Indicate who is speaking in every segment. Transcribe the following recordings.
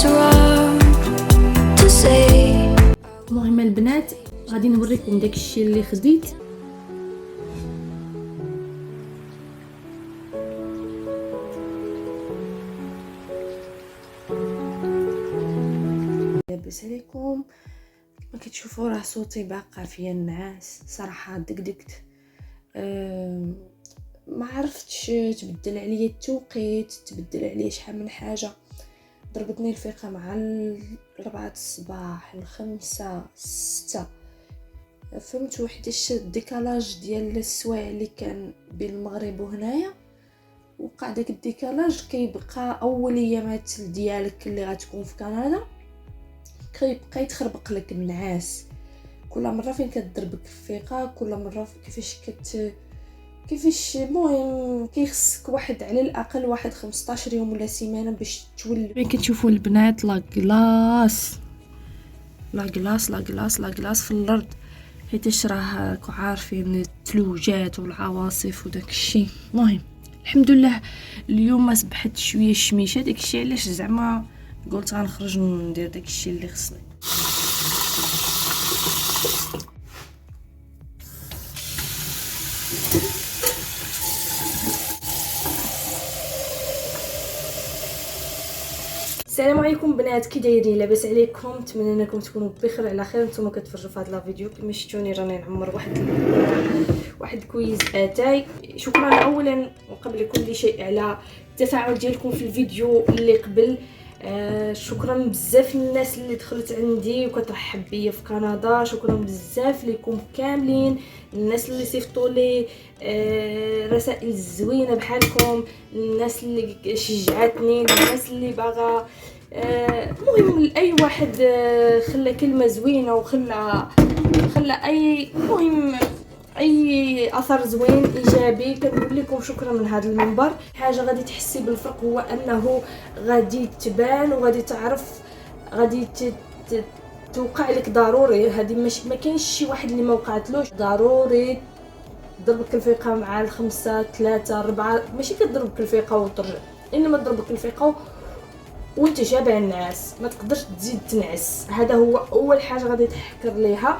Speaker 1: it's wrong to say.
Speaker 2: المهم البنات غادي نوريكم داكشي اللي خديت. لاباس عليكم؟ ما كتشوفوا راه صوتي باقا فيا النعاس صراحه. دقدقت ما عرفتش، تبدل عليا التوقيت، تبدل عليا شحال من حاجه. ضربتني الفيقه مع 4 الصباح، 5 6، فهمت؟ وحداش الديكالاج ديال السوايع اللي كان بين المغرب وهنايا، وقع داك الديكالاج كيبقى اوليامات ديالك اللي غتكون في كندا كيبقى يتخربق لك النعاس كل مره فين كتضربك الفيقه، كل مره كيفاش المهم كيخصك واحد على الاقل 15 يوم ولا سيمانه باش تولي. فين كتشوفوا البنات لا كلاص في الارض، حيت راه عارفين الثلوجات والعواصف وداك الشيء. المهم الحمد لله اليوم ما صبحت شويه شميشه، داك الشيء علاش زعما قلت غنخرج ندير داك الشيء اللي خصني. السلام عليكم بنات، كي دايرين؟ لاباس عليكم؟ نتمنى انكم تكونوا بخير على خير. نتوما كتفرجوا في هذا الفيديو كما شفتوني راني نعمر واحد كويز اتاي. شكرا اولا وقبل كل شيء على التفاعل ديالكم في الفيديو اللي قبل. شكرا بزاف للناس اللي دخلت عندي وكترحب بيا في كندا. شكرا بزاف لكم كاملين، الناس اللي صيفطوا لي رسائل زوينه بحالكم، الناس اللي شجعتني، الناس اللي باغا المهم لاي واحد خلى كلمه زوينه وخلى اي مهم اي اثر زوين ايجابي. كنقول لكم شكرا من هذا المنبر. حاجه غادي تحسي بالفرق هو انه غادي تبان وغادي تعرف، غادي توقع لك ضروري. هذه ماشي ما كاينش شي واحد اللي ما وقعتلوش. ضروري ضربك الفيقه مع 5 3 4، ماشي كتضربك الفيقه وترجع، انما ضربك الفيقه وانت جابع النعاس ما تقدرش تزيد تنعس. هذا هو اول حاجه غادي تحكر ليها.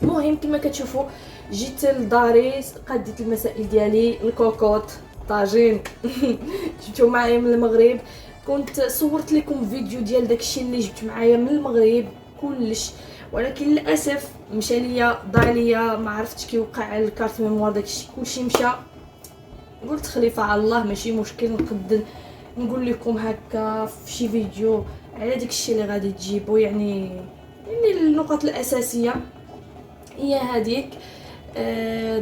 Speaker 2: المهم كما كتشوفوا جيت لداري، قديت المسائل ديالي، الكوكوط، طاجين جبتو معايا من المغرب. كنت صورت لكم فيديو ديال داكشي اللي جبت معايا من المغرب كلش، ولكن للاسف مشى ليا ضاع ليا، ما عرفتش كيوقع الكارت ميموار داكشي كلشي مشى. قلت خليفه على الله ماشي مشكل، نقد نقول لكم هكا في شي فيديو على داكشي اللي غادي تجيبوا، يعني النقط الاساسيه هي هذيك.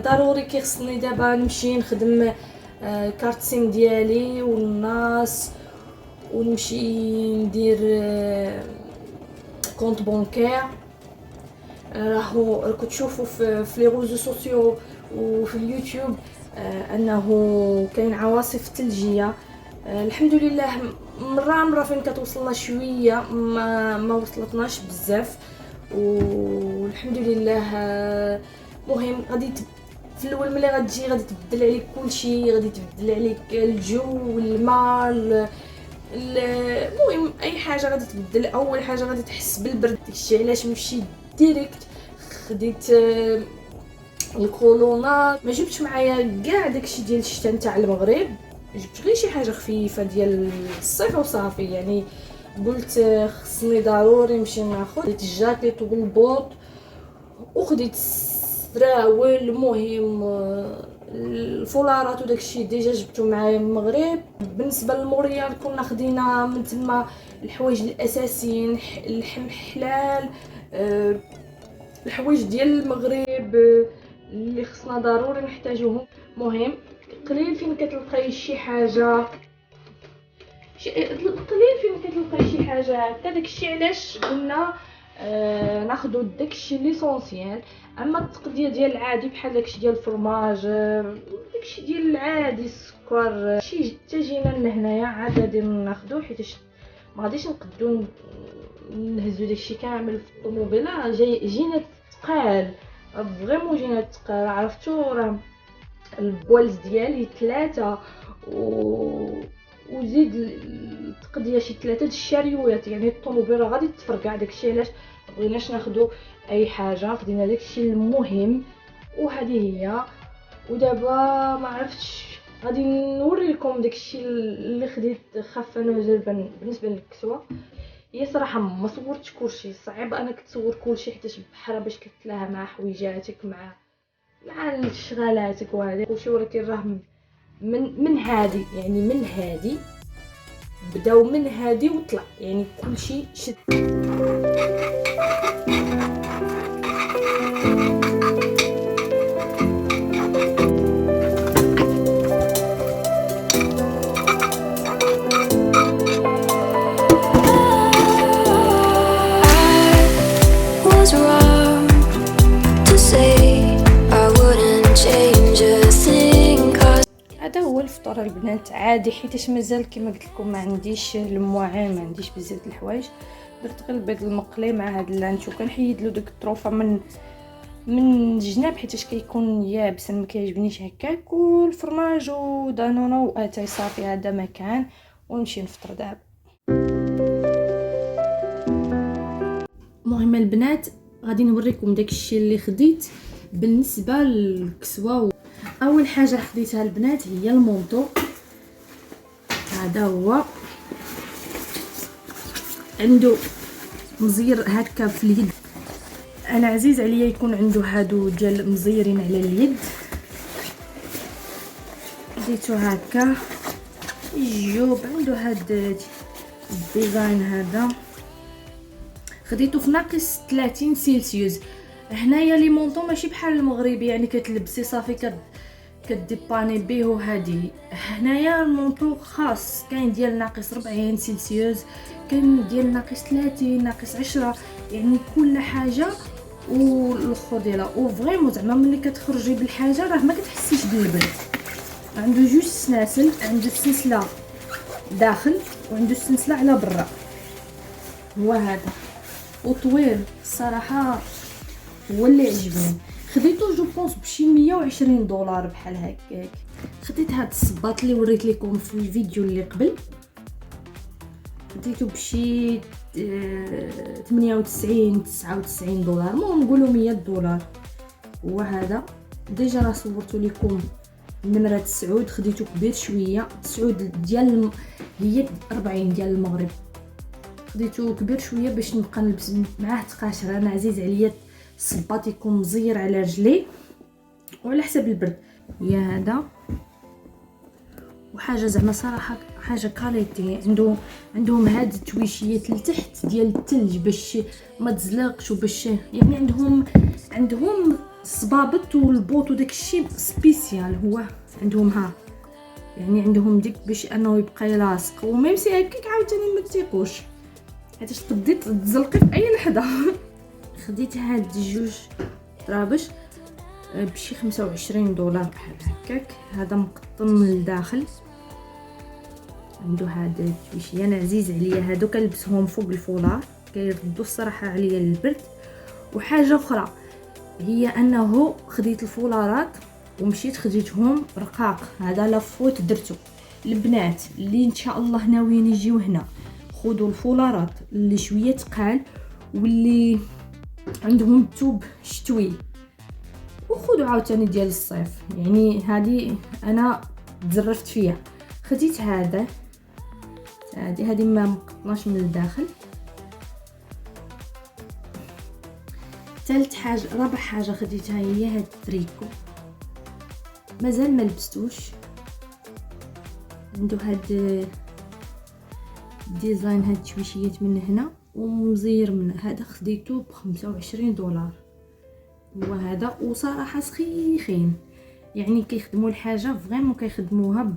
Speaker 2: ضروري كيخصني دابا نمشي نخدم كارت سيم ديالي والناس، ونمشي ندير كونط بونكير. راهو كتشوفوا في لي روزو سوسيو وفي اليوتيوب انه كاين عواصف ثلجيه. الحمد لله مره فين كتوصلنا شويه، ما وصلتناش بزاف، والحمد لله. مهم غادي في الاول ملي غتجي غادي تبدل عليك كلشي، غادي تبدل عليك الجو والماء، المهم اي حاجه غادي تبدل. اول حاجه غادي تحس بالبرد، داكشي علاش مشيت ديريكت خديت الكولونات. ما جبتش معايا كاع داكشي ديال الشتا نتاع المغرب، جبت غير شي حاجه خفيفه ديال الصيف وصافي. يعني قلت خصني ضروري نمشي ناخذ الجاكيت والبوط، وخديت السراول. المهم الفولارات وداكشي ديجا جبتو معايا من المغرب. بالنسبه للموريال كنا خدينا من تما الحوايج الاساسيين، اللحم حلال، الحوايج ديال المغرب اللي خصنا ضروري نحتاجوهم. مهم قليل فين كتلقاي شي حاجه، قليل فين كتلقاي شي حاجه هكا. داكشي علاش قلنا ناخذوا داكشي ليسونسيال. اما التقضيه ديال العادي بحال داكشي ديال الفرماج، داكشي ديال العادي، السكر، شي تجينا لهنايا عاد غادي ناخذو، حيت ما غاديش نقدو نهزو داكشي كامل في الطوموبيله. جينا تقال فريمون، جينا تقال. عرفتو راه البوالز ديالي 3 وزيد قضيه شي 3 الشاريوات، يعني الطوموبيل راه غادي تفرقع. داكشي علاش مبغيناش ناخذوا اي حاجه، خدينا داكشي المهم وهذه هي. ودابا ما عرفتش غادي نوري لكم داكشي اللي خديت خافه نزل بالنسبه للكسوه. هي صراحه ما صورتش كلشي، صعيب انك تصور كلشي حيت بحال باش كتلاها مع حويجاتك مع الشغالاتك وهذا كلشي، ولكن راه من هادي، يعني من هادي بداو من هادي وطلع، يعني كلشي شد.
Speaker 1: was wrong to say I wouldn't change a thing 'cause
Speaker 2: هذا هو الفطور البنات عادي، حيتاش مازال كما قلت لكم ما عنديش المواعين، ما عنديش بزاف د الحوايج. درت غير البيض المقلي مع هاد اللانشو، كنحيد له داك الطروفه من الجناب حيتاش كيكون يابس، ما كيعجبنيش هكاك، والفرماج ودانونا واتاي صافي. هذا مكان ونمشي نفطر دابا. المهم البنات غادي نوريكم داكشي اللي خديت بالنسبه للكسوه. اول حاجه خديتها البنات هي المونطو، هذا هو عنده مزير هكا في اليد. انا عزيز عليا يكون عنده هادو ديال مزيرين على اليد، خديتو هكا يجوب عنده هاد الديزاين هذا، خديته في ناقص 30 سلسيوس. هنايا لي مونطو ماشي بحال المغربي، يعني كتلبسي صافي كديباني به وهادي. هنايا المونطو خاص، كاين ديال ناقص 40 سلسيوس، كاين ديال ناقص 30 ناقص 10، يعني كل حاجه والاخر ديالها. وفريمون زعما ملي كتخرجي بالحاجه راه ما كتحسيش بالبرد. عنده جوج سناسل، عنده السلسله داخل وعنده السلسله على برا، هو هذا وطويل الصراحه، هو اللي عجبني. خديته جو بونس بشي 120 دولار بحال هكاك. خديت هاد الصباط اللي وريت لكم في الفيديو اللي قبل، خديته بشي 98 99 دولار، المهم نقولوا 100 دولار. هو هذا ديجا راه صورته لكم النمره 9، خديته كبير شويه، 9 ديال هي 40 ديال المغرب، خديته كبير شويه باش نبقى نلبس معاه تقاشر. انا عزيز عليا الصباط يكون مزير على رجلي وعلى حسب البرد. هي هذا وحاجه زعما صراحه حاجه كاليتي. عندهم هاد التويشيات لتحت ديال الثلج باش ما تزلقش، وباش يعني عندهم الصبابط والبوط وداك الشيء سبيسيال. هو عندهم يعني عندهم ديك باش انه يبقى يلاصق، وميمسي هكاك عاوتاني ما تيقوش حيتاش تقدري تزلقي في اي لحظه. خديت هاد الجوج طرابش بشي 25 دولار بحال هكاك. هذا مقطن من الداخل، عنده هذا التويشي، انا عزيز عليا هادو كنلبسهم فوق الفولار، كيردوا الصراحه عليا البرد. وحاجه اخرى هي انه خديت الفولارات ومشيت خديتهم رقاق. هذا لافوت درتو البنات اللي ان شاء الله ناويين يجيو هنا، خذوا الفولارات اللي شويه تقال واللي عندهم توب شتوي، وخذوا عاوتاني ديال الصيف. يعني هذه انا تزرفت فيها. خديت هذه ما مقطناش من الداخل. ثالث حاجه رابع حاجه خديتها هي هاد التريكو، مازال ما لبستوش، عنده هاد ديزاين هاد الشويشيات من هنا ومزير من هذا. خديته ب 25 دولار. هو هذا وصراحه سخيخين، يعني كيخدموا الحاجه فريمون كيخدموها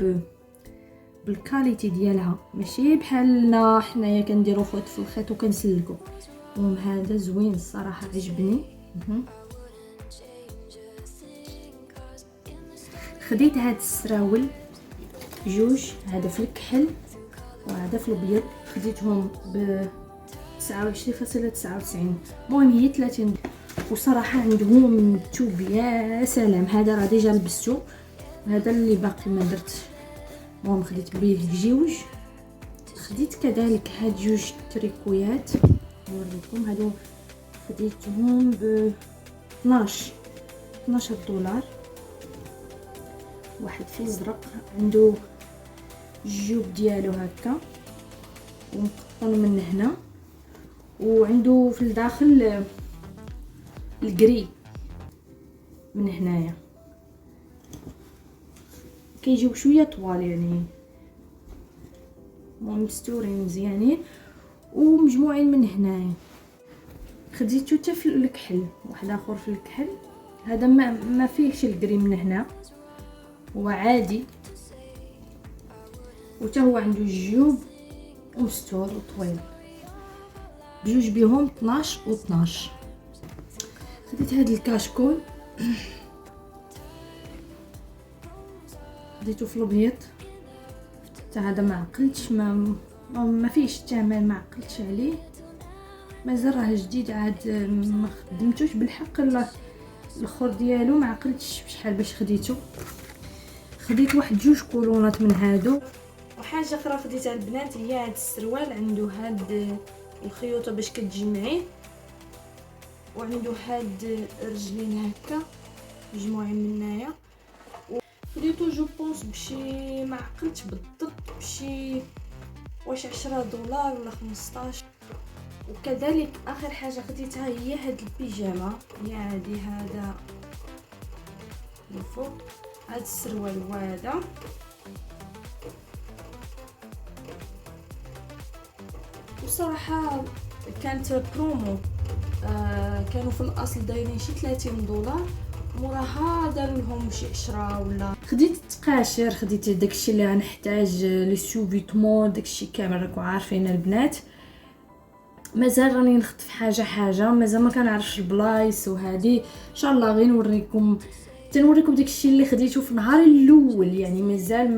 Speaker 2: بالكاليتي ديالها، ماشي بحالنا حنايا كنديروا فوت في الخيط وكنسلكوا. المهم هذا زوين الصراحه عجبني. خديت هاد السراول جوج، هذا في الكحل وهذا في الابيض، خديتهم ب 29.99. المهم هي 30. وصراحه عندهم التوب يا سلام. هذا راه ديجا لبستو، هذا اللي باقي ما درتش. المهم خديت به جوج خديت كذلك هاد جوج تريكويات نوريكم. هادو خديتهم ب 12 دولار. واحد في الازرق عنده الجيوب ديالو هكا ومقطن من هنا، وعنده في الداخل الجري من هنايا، كيجيو شويه طوال يعني مستورين مزيانين ومجموعين من هنايا. خديتو حتى في الكحل، واحد اخر في الكحل، هذا ما فيهش الجري من هنا، هو عادي وتا هو عنده الجيوب ومستور وطويل، بجوج بيهم 12 و 12. خديت هاد الكاشكول خديتو في الابيض، حتى هذا ما عقلتش، ما فيش الثمن، ما عقلتش عليه، مازال راه جديد عاد ما خدمتوش بالحق. الاخر ديالو ما عقلتش بشحال باش خديته. خديت واحد جوج كولونات من هادو. وحاجه اخرى خديتها البنات هي هاد السروال، عنده هاد الخيوطه باش كتجمعيه، وعنده هاد رجلين هكا مجموعين من هنايا. خديتو جو بونس بشي، ما عقلتش بالضبط، بشي واش 10 دولار ولا 15. وكذلك اخر حاجه خديتها هي هاد البيجامه، هي عادي هذا الفوق، هاد السروال وهذا. وصراحه كانت برومو، كانوا في الاصل دايرين شي 30 دولار، موراها داروا لهم شي 10 ولا. خديت التقاشر، خديت داكشي اللي غنحتاج، لي سوفيتمون، داكشي كامل راكم عارفين البنات. مازال راني نخطف حاجه، مازال ما كنعرفش البلايص وهذه، ان شاء الله غير نوريكم، تنوريكم داكشي اللي خديته في النهار الاول، يعني مازال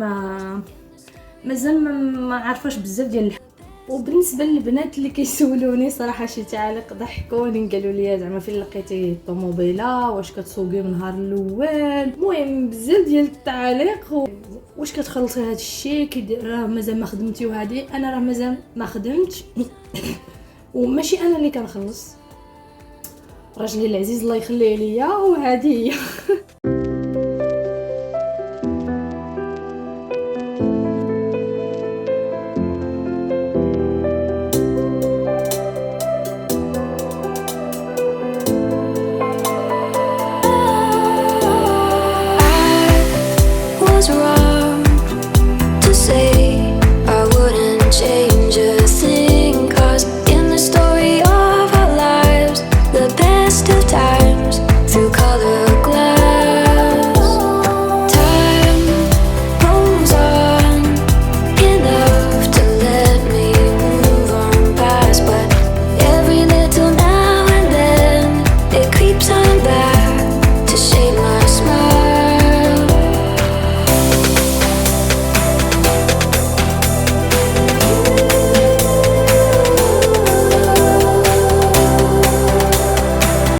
Speaker 2: ما عارفاش بزاف ديال الحاجات. وبالنسبه للبنات اللي كيسولوني صراحه شي تعاليق ضحكوني، قالوا لي زعما فين لقيتي الطوموبيله، واش كتسوقي من النهار الاول، المهم بزاف ديال التعاليق، واش كتخلصي هذا الشيء، راه مازال ما خدمتي وهذه. انا راه مازال ما خدمتش وماشي انا اللي كنخلص، راجلي العزيز الله يخليه ليا، وهذه هي